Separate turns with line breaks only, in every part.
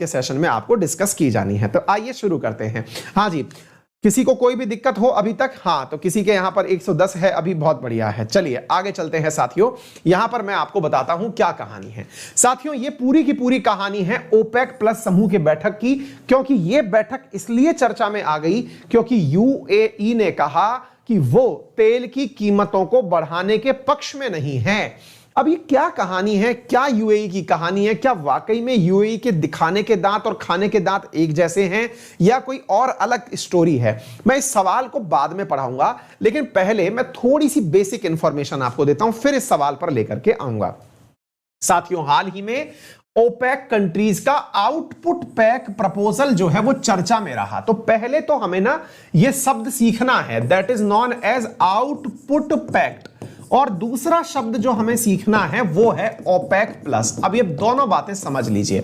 के सेशन में आपको डिस्कस की जानी है। तो आइए शुरू करते हैं। हाँ जी, किसी को कोई भी दिक्कत हो अभी तक? हाँ, तो किसी के यहां पर 110 है अभी, बहुत बढ़िया है। चलिए आगे चलते हैं साथियों। यहां पर मैं आपको बताता हूं क्या कहानी है। साथियों ये पूरी की पूरी कहानी है ओपेक प्लस समूह की बैठक की, क्योंकि ये बैठक इसलिए चर्चा में आ गई क्योंकि यूएई ने कहा कि वो तेल की कीमतों को बढ़ाने के पक्ष में नहीं है। अब ये क्या कहानी है, क्या यूएई की कहानी है? क्या वाकई में यूएई के दिखाने के दांत और खाने के दांत एक जैसे हैं या कोई और अलग स्टोरी है? मैं इस सवाल को बाद में पढ़ाऊंगा, लेकिन पहले मैं थोड़ी सी बेसिक इंफॉर्मेशन आपको देता हूं, फिर इस सवाल पर लेकर के आऊंगा। साथियों हाल ही में ओपेक कंट्रीज का आउटपुट पैक प्रपोजल जो है वो चर्चा में रहा। तो पहले तो हमें ना ये शब्द सीखना है, that is known as output pact, और दूसरा शब्द जो हमें सीखना है वो है ओपेक प्लस। अब ये दोनों बातें समझ लीजिए।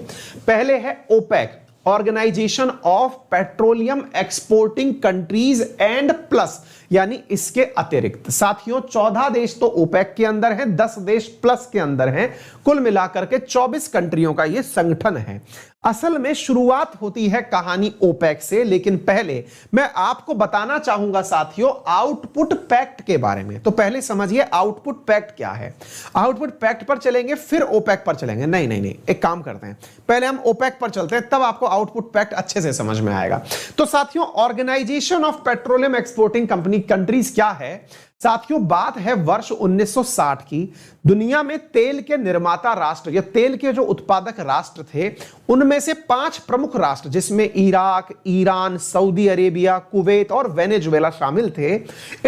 पहले है OPEC, organization of petroleum exporting countries and plus, यानी इसके अतिरिक्त। साथियों 14 देश तो ओपेक के अंदर हैं, 10 देश प्लस के अंदर हैं, कुल मिलाकर के 24 कंट्रियों का यह संगठन है। असल में शुरुआत होती है कहानी ओपेक से, लेकिन पहले मैं आपको बताना चाहूंगा साथियों आउटपुट पैक्ट के बारे में। तो पहले समझिए आउटपुट पैक्ट क्या है। आउटपुट पैक्ट पर चलेंगे फिर ओपेक पर चलेंगे? नहीं नहीं नहीं, एक काम करते हैं, पहले हम ओपेक पर चलते हैं, तब आपको आउटपुट पैक्ट अच्छे से समझ में आएगा। तो साथियों organization of petroleum exporting countries क्या है? साथियों बात है वर्ष 1960 की। दुनिया में तेल के निर्माता राष्ट्र या तेल के जो उत्पादक राष्ट्र थे उनमें से 5 प्रमुख राष्ट्र, जिसमें Iraq, Iran, Saudi Arabia, Kuwait और वेनेजुएला शामिल थे।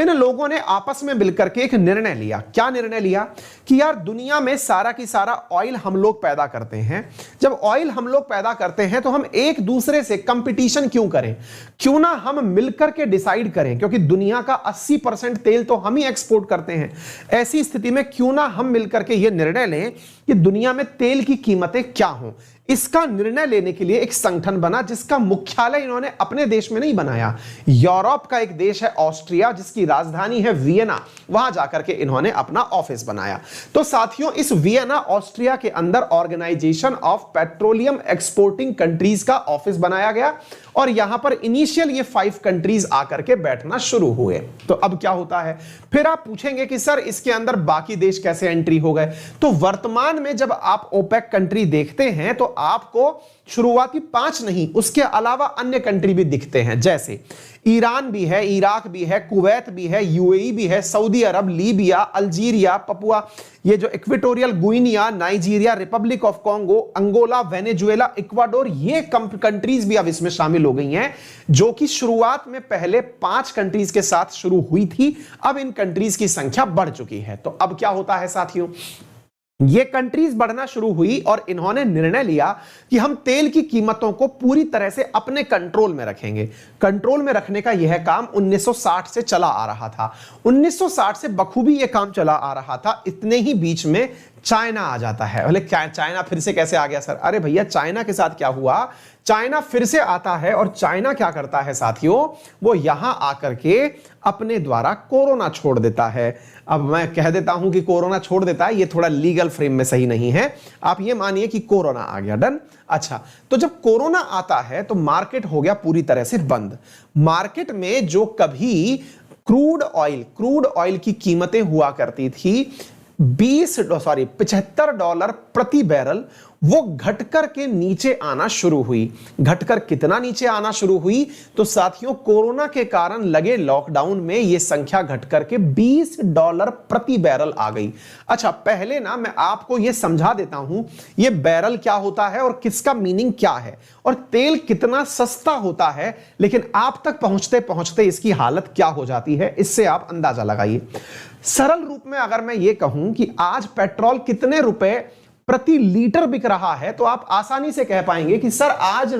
इन लोगों ने आपस में मिलकर के एक निर्णय लिया। क्या निर्णय लिया? कि यार दुनिया में सारा की सारा ऑयल हम लोग पैदा करते हैं। जब ऑयल हम लोग पैदा करते हैं तो हम एक दूसरे से कंपटीशन क्यों करें? क्यों ना हम मिलकर के डिसाइड करें, क्योंकि दुनिया का 80% तेल तो हम ही एक्सपोर्ट करते हैं। ऐसी स्थिति में क्यों ना हम मिलकर के यह निर्णय लें कि दुनिया में तेल की कीमतें क्या हों। इसका निर्णय लेने के लिए एक संगठन बना, जिसका मुख्यालय इन्होंने अपने देश में नहीं बनाया। यूरोप का एक देश है ऑस्ट्रिया, जिसकी राजधानी है वियना, वहां जाकर के इन्होंने अपना ऑफिस बनाया। तो साथियों इस वियना ऑस्ट्रिया के अंदर organization of petroleum exporting countries का ऑफिस बनाया गया, और यहां पर इनिशियल ये 5 कंट्रीज आकर के बैठना शुरू हुए। तो अब क्या होता है? फिर आप पूछेंगे कि सर इसके अंदर बाकी देश कैसे एंट्री हो गए? तो वर्तमान में जब आप ओपेक कंट्री देखते हैं तो आपको शुरुआती 5 नहीं, उसके अलावा अन्य कंट्री भी दिखते हैं, जैसे ईरान भी है, इराक भी है, कुवैत भी है, यूएई भी है, Saudi Arab, Libya, Algeria, Papua, ये जो Equatorial Guinea, Nigeria, Republic of Congo, Angola, Venezuela, Ecuador, ये कंट्रीज भी अब इसमें शामिल हो गई हैं, जो कि शुरुआत में पहले 5 कंट्रीज के साथ शुरू हुई थी। अब इन कंट्रीज की संख्या बढ़ चुकी है। तो अब क्या होता है साथियों, ये कंट्रीज बढ़ना शुरू हुई और इन्होंने निर्णय लिया कि हम तेल की कीमतों को पूरी तरह से अपने कंट्रोल में रखेंगे। कंट्रोल में रखने का यह काम 1960 से चला आ रहा था। 1960 से बखूबी यह काम चला आ रहा था। इतने ही बीच में चाइना आ जाता है। बोले चाइना फिर से कैसे आ गया सर? अरे भैया चाइना के साथ क्या हुआ? चाइना फिर से आता है, और चाइना क्या करता है साथियों, वो यहां आकर के अपने द्वारा कोरोना छोड़ देता है। अब मैं कह देता हूं कि कोरोना छोड़ देता है, ये थोड़ा लीगल फ्रेम में सही नहीं है। आप ये मानिए कि कोरोना आ गया, डन। अच्छा, तो जब कोरोना आता है तो मार्केट हो गया पूरी तरह से बंद। मार्केट में जो कभी क्रूड ऑयल की कीमतें हुआ करती थी $75 प्रति बैरल, वो घटकर के नीचे आना शुरू हुई। घटकर कितना नीचे आना शुरू हुई? तो साथियों कोरोना के कारण लगे लॉकडाउन में ये संख्या घटकर के $20 प्रति बैरल आ गई। अच्छा, पहले ना मैं आपको ये समझा देता हूं ये बैरल क्या होता है और किसका मीनिंग क्या है, और तेल कितना सस्ता होता है, लेकिन आप तक पहुंचते पहुंचते इसकी हालत क्या हो जाती है, इससे आप अंदाजा लगाइए। सरल रूप में अगर मैं ये कहूं कि आज पेट्रोल कितने रुपए प्रति लीटर बिक रहा है, तो आप आसानी से कह पाएंगे कि सर आज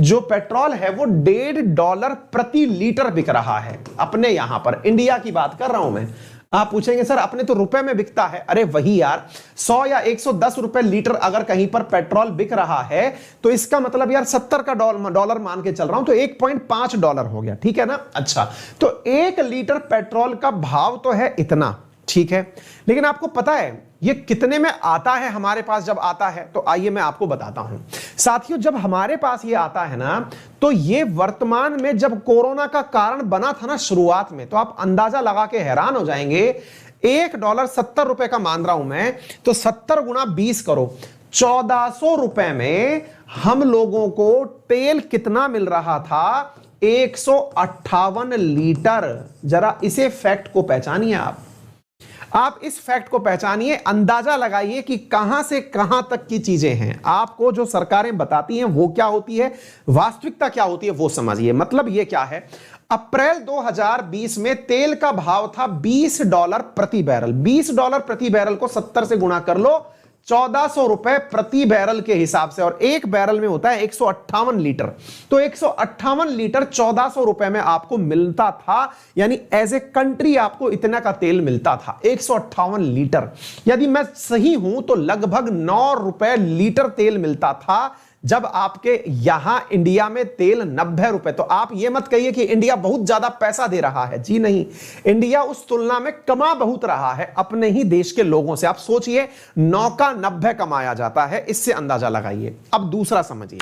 जो पेट्रोल है वो $1.5 प्रति लीटर बिक रहा है। अपने यहां पर इंडिया की बात कर रहा हूं मैं। आप पूछेंगे सर अपने तो रुपए में बिकता है। अरे वही यार, 100 या 110 रुपए लीटर अगर कहीं पर पेट्रोल बिक रहा है तो इसका मतलब यार 70 का डॉलर मान के चल रहा हूं, तो $1.5 हो गया, ठीक है ना। अच्छा, तो 1 लीटर पेट्रोल का भाव तो है इतना, ठीक है, लेकिन आपको पता है ये कितने में आता है हमारे पास जब आता है, तो आइए मैं आपको बताता हूं साथियों। जब हमारे पास ये आता है ना, तो ये वर्तमान में जब कोरोना का कारण बना था ना शुरुआत में, तो आप अंदाजा लगा के हैरान हो जाएंगे। $1 70 का मान रहा हूं मैं, तो 70 गुना 20 करो, 1400 रुपए में हम लोगों को तेल कितना मिल रहा था? 158 लीटर। जरा इसे फैक्ट को पहचानिए आप इस फैक्ट को पहचानिए, अंदाजा लगाइए कि कहां से कहां तक की चीजें हैं। आपको जो सरकारें बताती हैं वो क्या होती है, वास्तविकता क्या होती है वो समझिए। मतलब ये क्या है, अप्रैल 2020 में तेल का भाव था $20 प्रति बैरल। $20 प्रति बैरल को 70 से गुणा कर लो, 1400 रुपए प्रति बैरल के हिसाब से, और एक बैरल में होता है 158 लीटर। तो 158 लीटर 1400 रुपए में आपको मिलता था, यानी एज ए कंट्री आपको इतना का तेल मिलता था, 158 लीटर। यदि मैं सही हूं तो लगभग 9 रुपए लीटर तेल मिलता था जब आपके यहां इंडिया में तेल 90 रुपए। तो आप ये मत कहिए कि इंडिया बहुत ज्यादा पैसा दे रहा है, जी नहीं, इंडिया उस तुलना में कमा बहुत रहा है अपने ही देश के लोगों से। आप सोचिए 9 का 90 कमाया जाता है, इससे अंदाजा लगाइए। अब दूसरा समझिए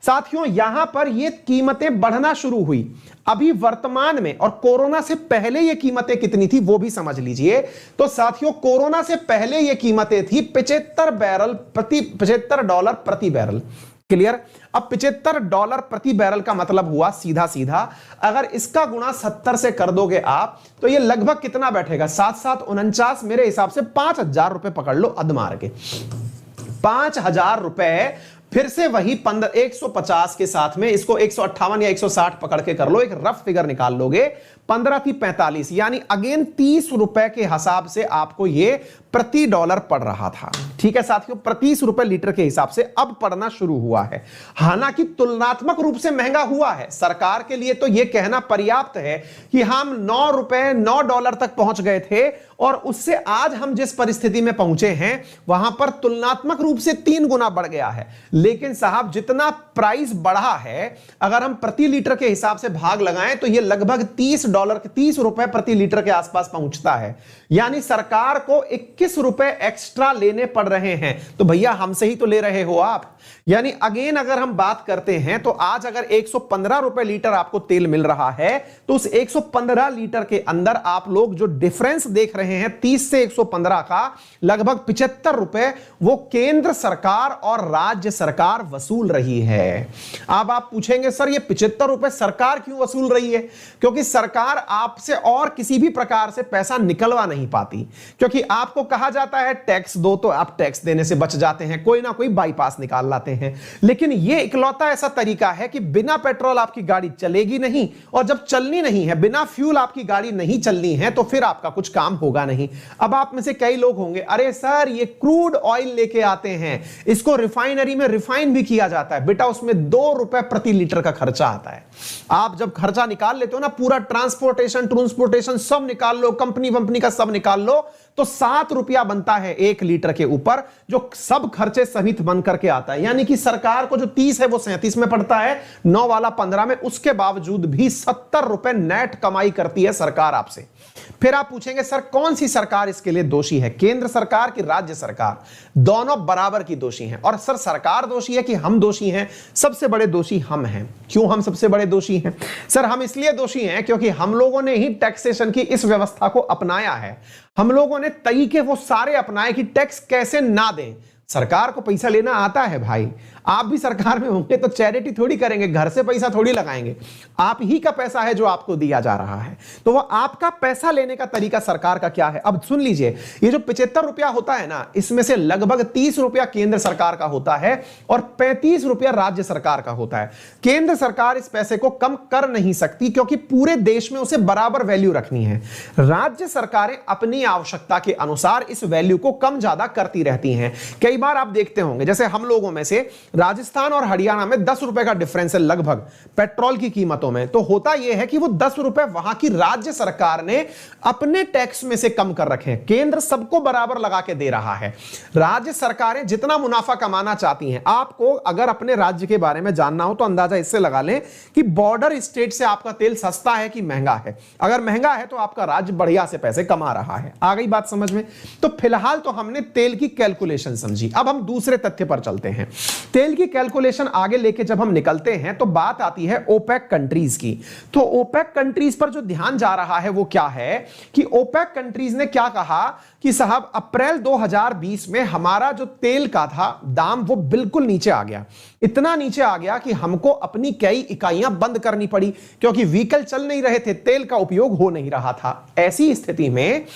साथियों, यहां पर ये कीमतें बढ़ना शुरू हुई अभी वर्तमान में, और कोरोना से पहले ये कीमतें कितनी थी वो भी समझ लीजिए। तो साथियों, कोरोना से पहले ये कीमतें थी $75 प्रति बैरल। क्लियर? अब $75 प्रति बैरल का मतलब हुआ सीधा सीधा, अगर इसका गुणा 70 से कर दोगे आप, तो ये लगभग कितना बैठेगा? 7 7 49, मेरे हिसाब से 5000 रुपए पकड़ लो अधमार के। 5000 रुपए फिर से वही 150 के साथ में इसको 158 या 160 पकड़ के कर लो, एक रफ फिगर निकाल लोगे, 15 थी 45, यानी अगेन 30 रुपए के हिसाब से आपको ये प्रति डॉलर पड़ रहा था। ठीक है साथियों, 30 रुपए लीटर के हिसाब से अब पड़ना शुरू हुआ है। हालांकि तुलनात्मक रूप से महंगा हुआ है, सरकार के लिए तो यह कहना पर्याप्त है कि हम $9 तक पहुंच गए थे, और उससे आज हम जिस परिस्थिति में पहुंचे हैं वहां पर तुलनात्मक रूप से 3 गुना बढ़ गया है। लेकिन साहब, जितना प्राइस बढ़ा है, अगर हम प्रति लीटर के हिसाब से भाग लगाएं तो यह लगभग $30 रुपए प्रति लीटर के आसपास पहुंचता है। यानी सरकार को 21 रुपए एक्स्ट्रा लेने पड़ रहे हैं। तो भैया हमसे ही तो ले रहे हो आप। यानी अगेन अगर हम बात करते हैं तो आज अगर 115 रुपए लीटर आपको तेल मिल रहा है, तो उस 115 लीटर के अंदर आप लोग जो डिफरेंस देख रहे हैं 30 से 115 का, लगभग 75 रुपए वो केंद्र सरकार और राज्य सरकार वसूल रही है। अब आप पूछेंगे सर ये 75 रुपए सरकार क्यों वसूल रही है? क्योंकि सरकार आपसे और किसी भी प्रकार से पैसा निकलवा नहीं पाती, क्योंकि आपको कहा जाता है टैक्स दो, तो आप टैक्स देने से बच जाते हैं, कोई ना कोई बाईपास निकाल लाते हैं। लेकिन यह इकलौता ऐसा तरीका है कि बिना पेट्रोल आपकी गाड़ी चलेगी नहीं, और जब चलनी नहीं है, बिना फ्यूल आपकी गाड़ी नहीं चलनी है, तो फिर आपका कुछ काम होगा नहीं। अब आप में से कई लोग होंगे, अरे सर ये क्रूड ऑयल लेके आते हैं, इसको रिफाइनरी में रिफाइन भी किया जाता है। बेटा उसमें $2 प्रति लीटर का खर्चा आता है। आप जब खर्चा निकाल लेते हो ना, पूरा ट्रांसपोर्टेशन सब निकाल लो, कंपनी का सब निकाल लो, तो ₹7 बनता है 1 लीटर के ऊपर, जो सब खर्चे सहित बन करके आता है। यानी कि सरकार को जो 30 है वो 37 में पड़ता है, 9 वाला 15 में, उसके बावजूद भी ₹70 नेट कमाई करती है सरकार आपसे। फिर आप पूछेंगे सर कौन सी सरकार इसके लिए दोषी है, केंद्र सरकार की राज्य सरकार? दोनों बराबर की दोषी हैं। और सर सरकार दोषी है कि हम दोषी हैं? सबसे बड़े दोषी हम हैं। क्यों हम सबसे बड़े दोषी हैं? सर हम इसलिए दोषी हैं क्योंकि हम लोगों ने ही टैक्सेशन की इस व्यवस्था को अपनाया है। हम लोगों ने तरीके वो सारे अपनाए कि टैक्स कैसे ना दें। सरकार को पैसा लेना आता है भाई, आप भी सरकार में होंगे तो चैरिटी थोड़ी करेंगे, घर से पैसा थोड़ी लगाएंगे, आप ही का पैसा है जो आपको दिया जा रहा है। तो वो आपका पैसा लेने का तरीका सरकार का क्या है? अब सुन लीजिए, ये जो ₹75 होता है ना, इसमें से लगभग ₹30 केंद्र सरकार का होता है और ₹35 राज्य सरकार का होता है। केंद्र सरकार इस पैसे को कम कर नहीं सकती क्योंकि पूरे देश में उसे बराबर वैल्यू रखनी है। राज्य सरकारें अपनी आवश्यकता के अनुसार इस वैल्यू को कम ज्यादा करती रहती हैं। कई बार आप देखते होंगे, जैसे हम लोगों में से राजस्थान और हरियाणा में 10 रुपए का डिफरेंस है लगभग पेट्रोल की कीमतों में। तो होता यह है कि वो 10 रुपए वहां की राज्य सरकार ने अपने टैक्स में से कम कर रखे हैं। केंद्र सबको बराबर लगा के दे रहा है। राज्य सरकारें जितना मुनाफा कमाना चाहती हैं, आपको अगर अपने राज्य के बारे में जानना हो तो अंदाजा इससे लगा लें कि बॉर्डर स्टेट से आपका तेल सस्ता है कि महंगा है। अगर महंगा है तो आपका राज्य बढ़िया से पैसे कमा रहा है। आ गई बात समझ में? तो फिलहाल तो हमने तेल की कैलकुलेशन समझी। अब हम दूसरे तथ्य पर चलते हैं। तेल की कैलकुलेशन आगे लेके जब हम निकलते हैं तो बात आती है ओपेक कंट्रीज की। तो ओपेक कंट्रीज पर जो ध्यान जा रहा है वो क्या है कि ओपेक कंट्रीज ने क्या कहा कि साहब अप्रैल 2020 में हमारा जो तेल का था दाम वो बिल्कुल नीचे आ गया। इतना नीचे आ गया कि हमको अपनी कई इकाइयां बंद करनी पड़ी, क्योंकि व्हीकल चल नहीं रहे थे, तेल का उपयोग हो नहीं रहा था। ऐसी स्थिति में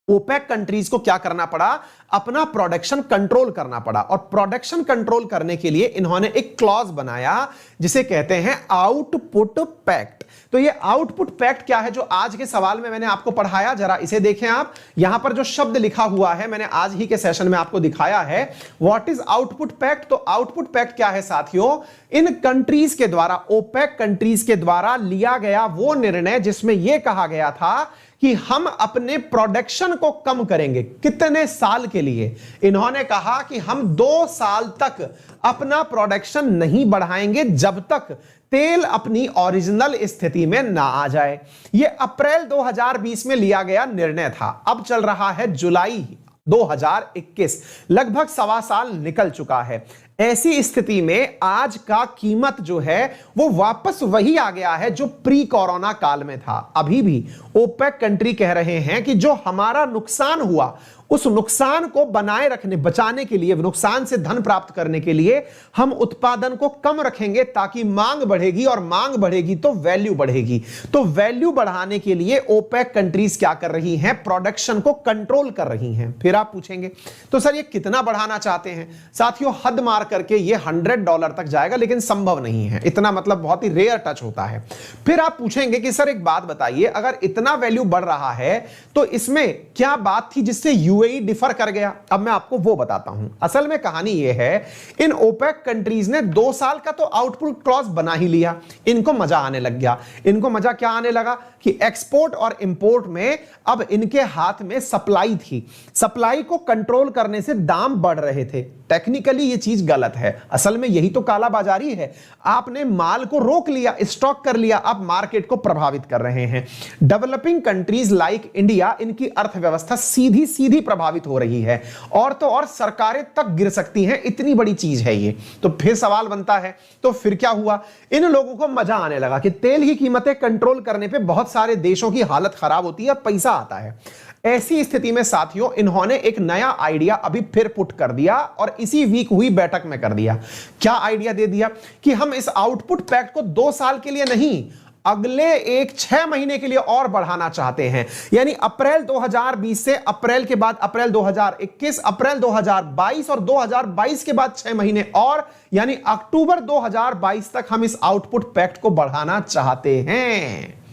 ओपेक कंट्रीज को क्या करना पड़ा? अपना प्रोडक्शन कंट्रोल करना पड़ा। और प्रोडक्शन कंट्रोल करने के लिए इन्होंने एक क्लॉज बनाया जिसे कहते हैं आउटपुट पैक्ट। तो ये आउटपुट पैक्ट क्या है जो आज के सवाल में मैंने आपको पढ़ाया, जरा इसे देखें आप। यहां पर जो शब्द लिखा हुआ है मैंने आज ही के सेशन में आपको दिखाया है। What is output pact? तो आउटपुट पैक्ट क्या है साथियों? इन कंट्रीज के द्वारा, ओपेक कंट्रीज के द्वारा लिया गया वो निर्णय जिसमें यह कहा गया था कि हम अपने प्रोडक्शन को कम करेंगे। कितने साल के लिए? इन्होंने कहा कि हम 2 साल तक अपना प्रोडक्शन नहीं बढ़ाएंगे जब तक तेल अपनी ओरिजिनल स्थिति में ना आ जाए। यह अप्रैल 2020 में लिया गया निर्णय था। अब चल रहा है जुलाई 2021, लगभग 1.25 साल निकल चुका है। ऐसी स्थिति में आज का कीमत जो है वो वापस वही आ गया है जो प्री कोरोना काल में था। अभी भी ओपेक कंट्री कह रहे हैं कि जो हमारा नुकसान हुआ उस नुकसान को बनाए रखने, बचाने के लिए, नुकसान से धन प्राप्त करने के लिए हम उत्पादन को कम रखेंगे ताकि मांग बढ़ेगी, और मांग बढ़ेगी तो वैल्यू बढ़ेगी। तो वैल्यू बढ़ाने के लिए ओपेक कंट्रीज क्या कर रही हैं? प्रोडक्शन को कंट्रोल कर रही हैं। फिर आप पूछेंगे तो सर ये कितना बढ़ाना चाहते हैं? साथियों हद मार करके ये $100 तक जाएगा, लेकिन संभव नहीं है इतना, मतलब बहुत ही रेयर टच होता है। फिर आप पूछेंगे कि सर एक बात बताइए, अगर इतना वैल्यू बढ़ रहा है तो इसमें क्या बात थी जिससे यूएई डिफर कर गया? अब मैं आपको वो बताता हूं। असल में कहानी ये है, इन ओपेक कंट्रीज ने 2 साल का तो आउटपुट क्लॉज बना ही लिया। इनको मजा आने लग गया। इनको मजा क्या आने लगा कि एक्सपोर्ट और इंपोर्ट में अब इनके हाथ में सप्लाई थी। सप्लाई को कंट्रोल करने से दाम बढ़ रहे थे। टेक्निकली ये चीज गलत है, असल में यही तो कालाबाजारी है। आपने माल को रोक लिया, स्टॉक कर लिया, आप मार्केट को प्रभावित कर रहे हैं। डेवलपिंग कंट्रीज लाइक इंडिया, इनकी अर्थव्यवस्था सीधी सीधी प्रभावित हो रही है, और तो और सरकारें तक गिर सकती हैं, इतनी बड़ी चीज है ये। तो फिर सवाल बनता है, तो फिर क्या हुआ? इन लोगों को मजा आने लगा कि तेल की कीमतें कंट्रोल करने पे बहुत सारे देशों की हालत खराब होती है, पैसा आता है। ऐसी स्थिति में साथियों इन्होंने एक नया आइडिया अभी फिर पुट कर दिया, और इसी वीक हुई बैठक में कर दिया। क्या आइडिया दे दिया कि हम इस आउटपुट पैक्ट को 2 साल के लिए नहीं, अगले 6 महीने के लिए और बढ़ाना चाहते हैं। यानी अप्रैल 2020 से अप्रैल के बाद अप्रैल 2021, अप्रैल 2022 और 2022 के बाद 6 महीने और, यानी अक्टूबर 2022 तक हम इस आउटपुट पैक्ट को बढ़ाना चाहते हैं।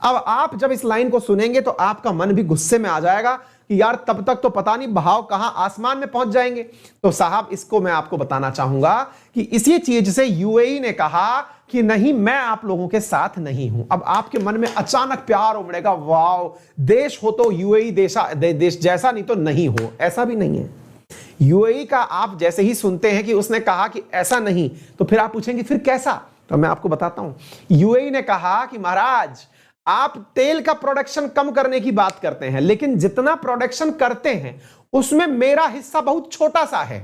अब आप जब इस लाइन को सुनेंगे तो आपका मन भी गुस्से में आ जाएगा कि यार तब तक तो पता नहीं भाव कहां आसमान में पहुंच जाएंगे। तो साहब इसको मैं आपको बताना चाहूंगा कि इसी चीज से यूएई ने कहा कि नहीं, मैं आप लोगों के साथ नहीं हूं। अब आपके मन में अचानक प्यार उमड़ेगा, वाह देश हो तो यूएई देश जैसा, नहीं तो नहीं हो। ऐसा भी नहीं है। यूएई का आप जैसे ही सुनते हैं कि उसने कहा कि ऐसा नहीं, तो फिर आप पूछेंगे फिर कैसा? तो मैं आपको बताता हूं। यूएई ने कहा कि महाराज आप तेल का प्रोडक्शन कम करने की बात करते हैं, लेकिन जितना प्रोडक्शन करते हैं उसमें मेरा हिस्सा बहुत छोटा सा है।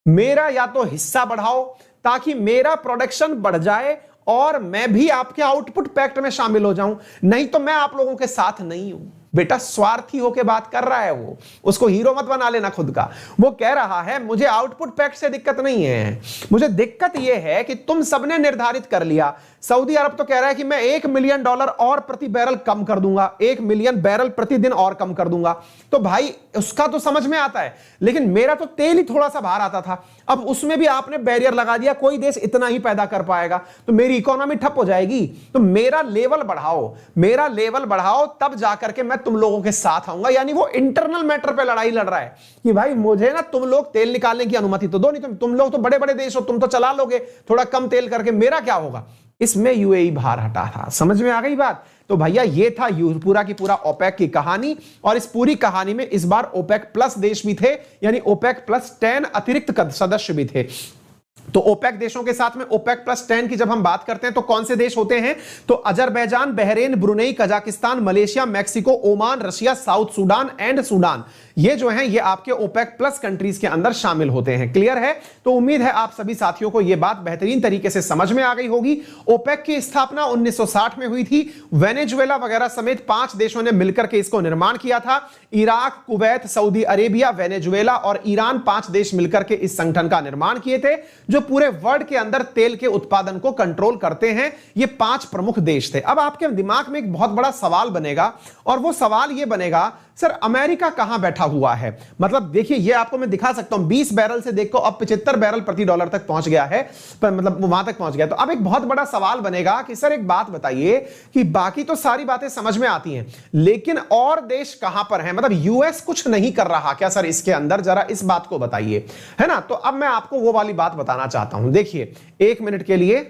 मेरा या तो हिस्सा बढ़ाओ ताकि मेरा प्रोडक्शन बढ़ जाए और मैं भी आपके आउटपुट पैक्ट में शामिल हो जाऊं, नहीं तो मैं आप लोगों के साथ नहीं हूं। बेटा स्वार्थी होके बात कर रहा है वो, उसको हीरो मत बना लेना खुद का। वो कह रहा है मुझे आउटपुट पैक्ट से दिक्कत नहीं है, मुझे दिक्कत यह है कि तुम सबने निर्धारित कर लिया। सऊदी अरब तो कह रहा है कि मैं $1 मिलियन और प्रति बैरल कम कर दूंगा, 1 मिलियन बैरल प्रतिदिन और कम कर दूंगा। तो भाई उसका तो समझ में आता है, लेकिन मेरा तो तेल ही थोड़ा सा बाहर आता था, अब उसमें भी आपने बैरियर लगा दिया, कोई देश इतना ही पैदा कर पाएगा, तो मेरी इकोनॉमी ठप हो जाएगी। तो मेरा लेवल बढ़ाओ, मेरा लेवल बढ़ाओ, तब जाकर के मैं तुम लोगों के साथ आऊंगा। यानी वो इंटरनल मैटर पे लड़ाई लड़ रहा है कि भाई मुझे ना तुम लोग तेल निकालने की अनुमति तो दो, नहीं तुम लोग तो बड़े बड़े देश हो, तुम तो चला लोगे थोड़ा कम तेल करके, मेरा क्या होगा। इसमें यूएई बाहर हटा था। समझ में आ गई बात। तो भैया ये था पूरा की पूरा ओपेक की कहानी। और इस पूरी कहानी में इस बार ओपेक प्लस देश भी थे, यानी ओपेक प्लस 10 अतिरिक्त सदस्य भी थे। तो ओपेक देशों के साथ में ओपेक प्लस 10 की जब हम बात करते हैं तो कौन से देश होते हैं, तो Azerbaijan, Bahrain, Brunei, Kazakhstan, Malaysia, Mexico, Oman, Russia, south Sudan and Sudan, ये जो हैं ये आपके ओपेक प्लस कंट्रीज के अंदर शामिल होते हैं। क्लियर है। तो उम्मीद है आप सभी साथियों को यह बात बेहतरीन तरीके से समझ में आ गई होगी। ओपेक की स्थापना 1960 में हुई थी। वेनेजुएला वगैरह समेत 5 देशों ने मिलकर के इसको निर्माण किया था। Iraq, Kuwait, Saudi Arabia, Venezuela और ईरान 5 देश मिलकर के इस संगठन का निर्माण किए थे, जो पूरे वर्ल्ड के अंदर तेल के उत्पादन को कंट्रोल करते हैं। ये 5 प्रमुख देश थे। अब आपके दिमाग में एक बहुत बड़ा सवाल बनेगा, और वो सवाल ये बनेगा, सर अमेरिका कहां बैठा हुआ है। मतलब देखिए, ये आपको मैं दिखा सकता हूं, 20 बैरल से देखो अब 75 बैरल प्रति डॉलर तक पहुंच गया है, मतलब वहां तक पहुंच गया। तो अब एक बहुत बड़ा सवाल बनेगा कि सर एक बात बताइए कि बाकी तो सारी बातें समझ में आती हैं, लेकिन और देश कहां पर हैं, मतलब यूएस कुछ नहीं कर रहा क्या सर इसके अंदर, जरा इस बात को बताइए, है ना। तो अब मैं आपको वो वाली बात बताना चाहता हूं। देखिए 1 मिनट के लिए,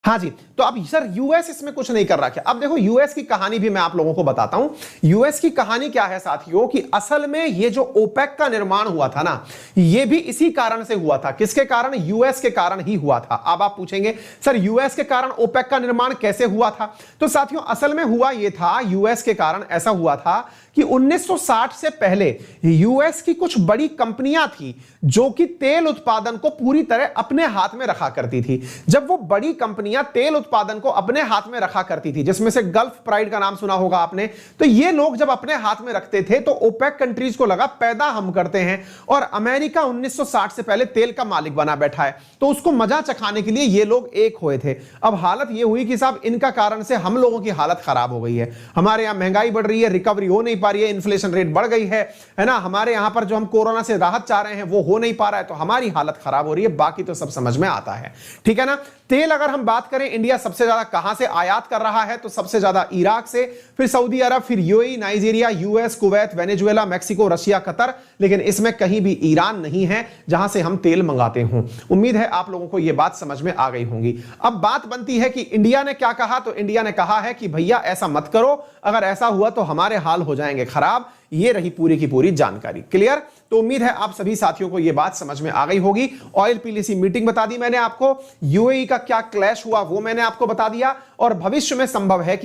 हाँ जी। तो अब सर यूएस इसमें कुछ नहीं कर रहा क्या। अब देखो यूएस की कहानी भी मैं आप लोगों को बताता हूं। यूएस की कहानी क्या है साथियों, कि असल में ये जो ओपेक का निर्माण हुआ था ना, ये भी इसी कारण से हुआ था। किसके कारण, यूएस के कारण ही हुआ था। अब आप पूछेंगे सर यूएस के कारण ओपेक का निर्माण कैसे हुआ था। तो साथियों असल में हुआ ये था, यूएस के कारण ऐसा हुआ था कि 1960 से पहले यूएस की कुछ बड़ी कंपनियां थी जो कि तेल उत्पादन को पूरी तरह अपने हाथ में रखा करती थी। जब वो बड़ी कंपनियां तेल उत्पादन को अपने हाथ में रखा करती थी, जिसमें से गल्फ प्राइड का नाम सुना होगा आपने, तो ये लोग जब अपने हाथ में रखते थे तो ओपेक कंट्रीज को लगा पैदा हम करते हैं, और अमेरिका 1960 से पहले तेल का मालिक बना बैठा है, तो उसको मजा चखाने के लिए ये लोग एक हुए थे। अब हालत ये हुई कि साहब इनका कारण से हम लोगों की हालत खराब हो गई है। हमारे यहां महंगाई बढ़ रही है, रिकवरी हो नहीं पा रही है, इन्फ्लेशन रेट बढ़ गई है ना। हमारे यहां पर जो हम कोरोना से राहत चाह रहे हैं वो हो नहीं पा रहा है, तो हमारी हालत खराब हो रही है। बाकी तो सब समझ में आता है, ठीक है ना। तेल अगर हम बात करें, इंडिया सबसे ज्यादा कहां से आयात कर रहा है, तो सबसे ज्यादा इराक से, फिर सऊदी अरब, फिर UAE, Nigeria, US, Kuwait, Venezuela, Mexico, Russia, Qatar, लेकिन इसमें कहीं भी ईरान नहीं है जहां से हम तेल मंगाते हों। उम्मीद है आप लोगों को यह बात समझ में आ गई होंगी। अब बात बनती है कि इंडिया ने क्या कहा, तो इंडिया ने कहा है कि भैया ऐसा मत करो, अगर ऐसा हुआ तो हमारे हाल हो जाएंगे खराब। ये रही पूरी की पूरी जानकारी। क्लियर। तो उम्मीद है आप सभी साथियों को यह बात समझ में आ गई होगी। ऑयल पॉलिसी मीटिंग बता दी मैंने आपको, यूएई का क्या क्लैश हुआ वो मैंने आपको बता दिया, और भविष्य में संभव है कि